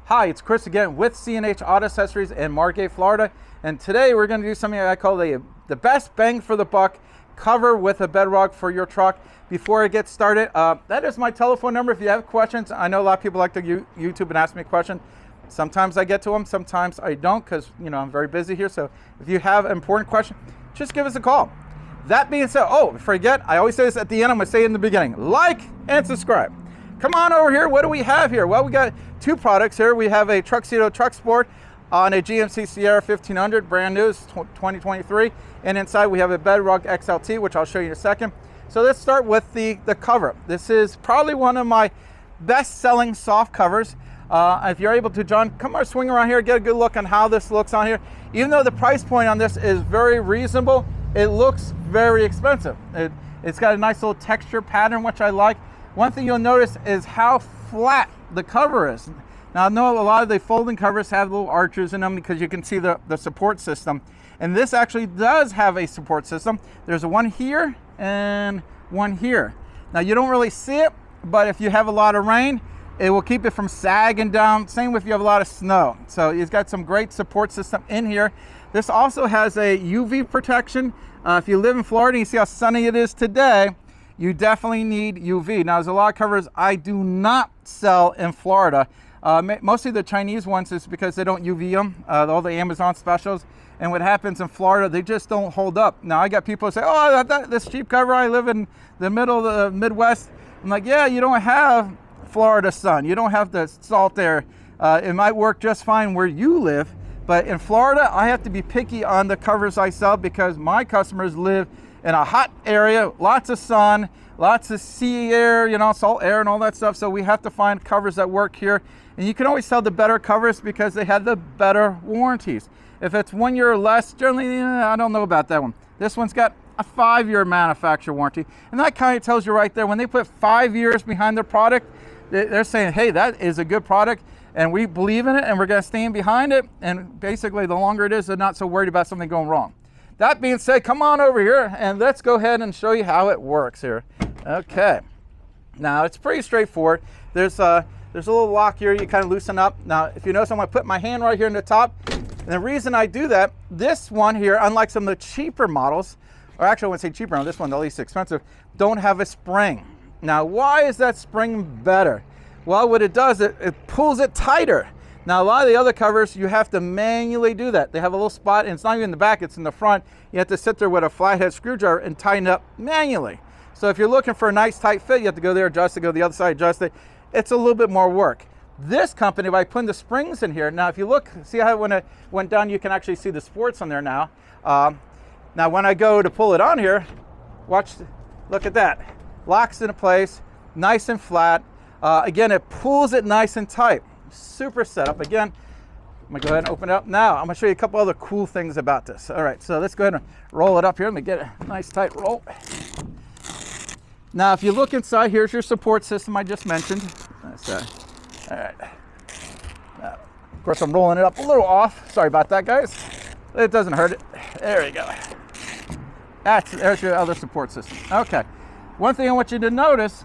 Hi, it's Chris again with C&H Auto Accessories in Margate, Florida. And today we're going to do something I call the best bang for the buck cover with a Bedrug for your truck. Before I get started, that is my telephone number if you have questions. I know a lot of people like to YouTube and ask me a question. Sometimes I get to them, sometimes I don't because, I'm very busy here. So if you have an important question, just give us a call. That being said, forget, I always say this at the end, I'm going to say it in the beginning. Like and subscribe. Come on over here. What do we have here? Well, we got two products here. We have a Truxedo Truxport on a GMC Sierra 1500, brand new, 2023. And inside we have a Bedrug XLT, which I'll show you in a second. So let's start with the cover. This is probably one of my best-selling soft covers. If you're able to, John, come on, swing around here, get a good look on how this looks on here. Even though the price point on this is very reasonable, it looks very expensive. It's got a nice little texture pattern, which I like. One thing you'll notice is how flat the cover is. Now, I know a lot of the folding covers have little arches in them because you can see the support system. And this actually does have a support system. There's one here and one here. Now, you don't really see it, but if you have a lot of rain, it will keep it from sagging down. Same if you have a lot of snow. So it's got some great support system in here. This also has a UV protection. If you live in Florida and you see how sunny it is today, you definitely need UV. Now, there's a lot of covers I do not sell in Florida. Mostly the Chinese ones is because they don't UV them, all the Amazon specials. And what happens in Florida, they just don't hold up. Now, I got people who say, this cheap cover, I live in the middle of the Midwest. I'm like, yeah, you don't have Florida sun. You don't have the salt there. It might work just fine where you live. But in Florida, I have to be picky on the covers I sell because my customers live in a hot area, lots of sun, lots of sea air, salt air and all that stuff. So we have to find covers that work here. And you can always sell the better covers because they have the better warranties. If it's 1 year or less, generally, I don't know about that one. This one's got a 5-year manufacturer warranty. And that kind of tells you right there, when they put 5 years behind their product, they're saying, hey, that is a good product and we believe in it and we're going to stand behind it. And basically, the longer it is, they're not so worried about something going wrong. That being said, come on over here and let's go ahead and show you how it works here. Okay. Now, it's pretty straightforward. There's a little lock here you kind of loosen up. Now, if you notice, I'm going to put my hand right here in the top. And the reason I do that, this one here, unlike some of the cheaper models, or actually I wouldn't say cheaper, this one, the least expensive, don't have a spring. Now, why is that spring better? Well, what it does, it pulls it tighter. Now, a lot of the other covers, you have to manually do that. They have a little spot, and it's not even in the back, it's in the front. You have to sit there with a flathead screwdriver and tighten it up manually. So if you're looking for a nice tight fit, you have to go there, adjust it, go to the other side, adjust it. It's a little bit more work. This company, by putting the springs in here, now if you look, see how when it went down, you can actually see the sports on there now. Now when I go to pull it on here, look at that. Locks into place, nice and flat. Again, it pulls it nice and tight. Super setup. Again, I'm gonna go ahead and open it up. Now I'm gonna show you a couple other cool things about this. All right, so let's go ahead and roll it up here. Let me get a nice tight roll. Now, if you look inside, here's your support system I just mentioned. All right. Of course, I'm rolling it up a little off. Sorry about that, guys. It doesn't hurt it. There we go. There's your other support system. Okay. One thing I want you to notice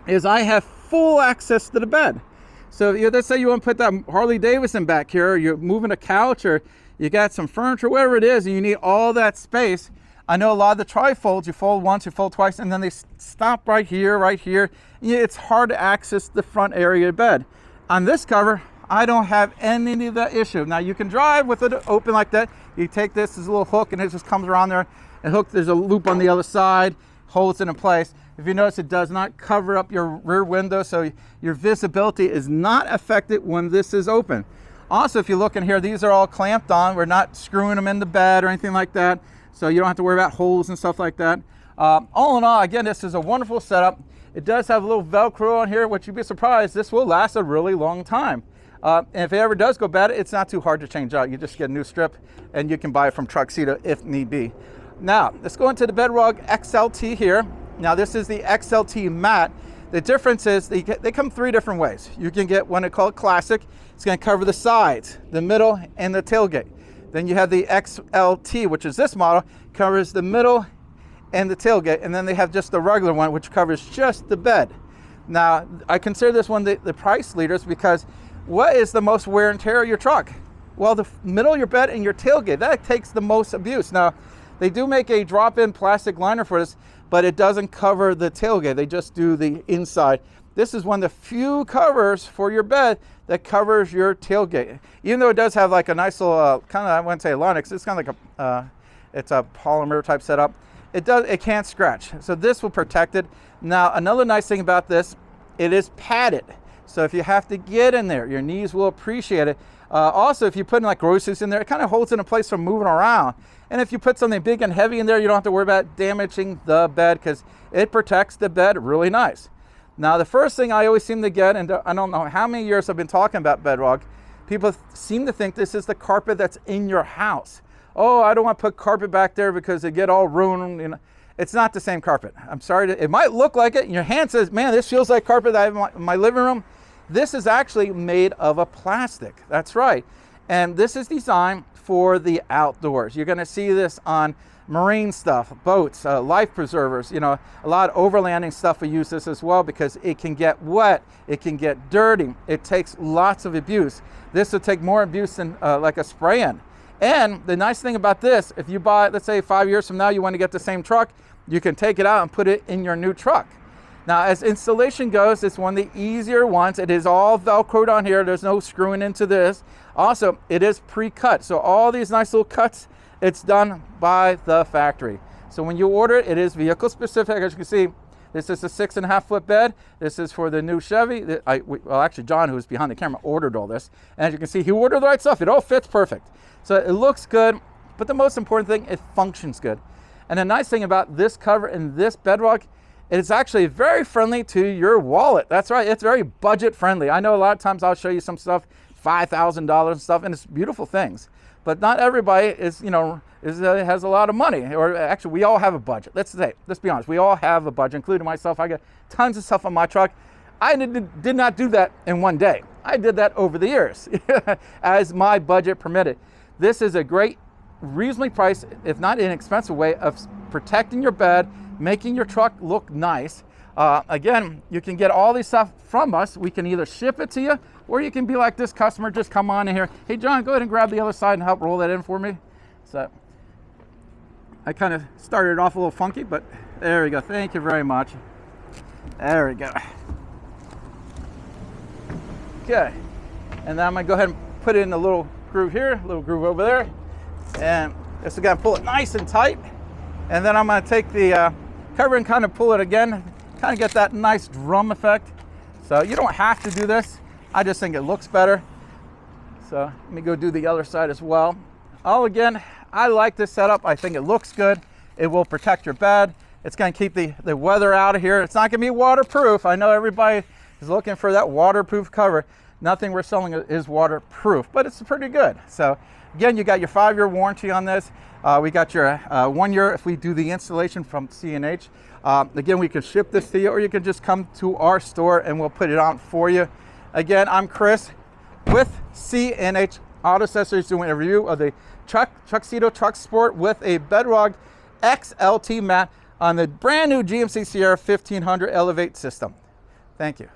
is I have full access to the bed. So let's say you want to put that Harley Davidson back here, or you're moving a couch, or you got some furniture, whatever it is, and you need all that space. I know a lot of the trifolds, you fold once, you fold twice, and then they stop right here, right here. It's hard to access the front area of the bed. On this cover, I don't have any of that issue. Now, you can drive with it open like that. You take this as a little hook, and it just comes around there. And hook, there's a loop on the other side, holds it in place. If you notice, it does not cover up your rear window, so your visibility is not affected when this is open. Also, if you look in here, these are all clamped on. We're not screwing them in the bed or anything like that, so you don't have to worry about holes and stuff like that. All in all, again, this is a wonderful setup. It does have a little Velcro on here, which you'd be surprised, this will last a really long time. And if it ever does go bad, it's not too hard to change out. You just get a new strip, and you can buy it from Truxedo if need be. Now, let's go into the Bedrug XLT here. Now, this is the XLT matte. The difference is they come 3 different ways. You can get one called Classic. It's going to cover the sides, the middle, and the tailgate. Then you have the XLT, which is this model, covers the middle and the tailgate. And then they have just the regular one, which covers just the bed. Now, I consider this one the price leaders because what is the most wear and tear of your truck? Well, the middle of your bed and your tailgate, that takes the most abuse. Now, they do make a drop-in plastic liner for this, but it doesn't cover the tailgate. They just do the inside. This is one of the few covers for your bed that covers your tailgate. Even though it does have like a nice little, kind of, I wouldn't say Linux, it's kind of like it's a polymer type setup. It can't scratch. So this will protect it. Now, another nice thing about this, it is padded. So if you have to get in there, your knees will appreciate it. Also, if you put in like groceries in there, it kind of holds it in place from moving around. And if you put something big and heavy in there, you don't have to worry about damaging the bed because it protects the bed really nice. Now, the first thing I always seem to get, and I don't know how many years I've been talking about Bedrug, people seem to think this is the carpet that's in your house. Oh, I don't want to put carpet back there because it get all ruined. You know, it's not the same carpet. I'm sorry, it might look like it. And your hand says, man, this feels like carpet that I have in my living room. This is actually made of a plastic. That's right. And this is designed for the outdoors. You're going to see this on marine stuff, boats, life preservers, you know, a lot of overlanding stuff. We use this as well because it can get wet, it can get dirty, it takes lots of abuse. This will take more abuse than like a spray-in. And the nice thing about this, if you buy, let's say 5 years from now, you want to get the same truck, you can take it out and put it in your new truck. Now, as installation goes, it's one of the easier ones. It is all Velcroed on here. There's no screwing into this. Also, it is pre-cut. So all these nice little cuts, it's done by the factory. So when you order it, it is vehicle specific. As you can see, this is a 6.5 foot bed. This is for the new Chevy. Well, actually, John, who's behind the camera, ordered all this. And as you can see, he ordered the right stuff. It all fits perfect. So it looks good, but the most important thing, it functions good. And the nice thing about this cover and this Bedrug, it's actually very friendly to your wallet. That's right, it's very budget friendly. I know a lot of times I'll show you some stuff, $5,000 and stuff, and it's beautiful things. But not everybody is, you know, has a lot of money. Or actually, we all have a budget. Let's be honest, we all have a budget, including myself. I got tons of stuff on my truck. I did not do that in one day. I did that over the years as my budget permitted. This is a great, reasonably priced, if not inexpensive way of protecting your bed, making your truck look nice. Again, you can get all this stuff from us. We can either ship it to you, or you can be like this customer, just come on in here. Hey, John, go ahead and grab the other side and help roll that in for me. So I kind of started it off a little funky, but there we go. Thank you very much. There we go. Okay, and then I'm gonna go ahead and put it in a little groove here, a little groove over there, and this is gonna pull it nice and tight. And then I'm gonna take the cover and kind of pull it again, kind of get that nice drum effect. So you don't have to do this. I just think it looks better. So let me go do the other side as well. Again, I like this setup. I think it looks good. It will protect your bed. It's gonna keep the weather out of here. It's not gonna be waterproof. I know everybody is looking for that waterproof cover. Nothing we're selling is waterproof, but it's pretty good. So again, you got your 5-year warranty on this. We got your 1 year if we do the installation from C&H. Again, we can ship this to you, or you can just come to our store and we'll put it on for you. Again, I'm Chris with C&H Auto Accessories doing a review of the Truxedo Truxport with a Bedrug XLT mat on the brand new GMC Sierra 1500 Elevate system. Thank you.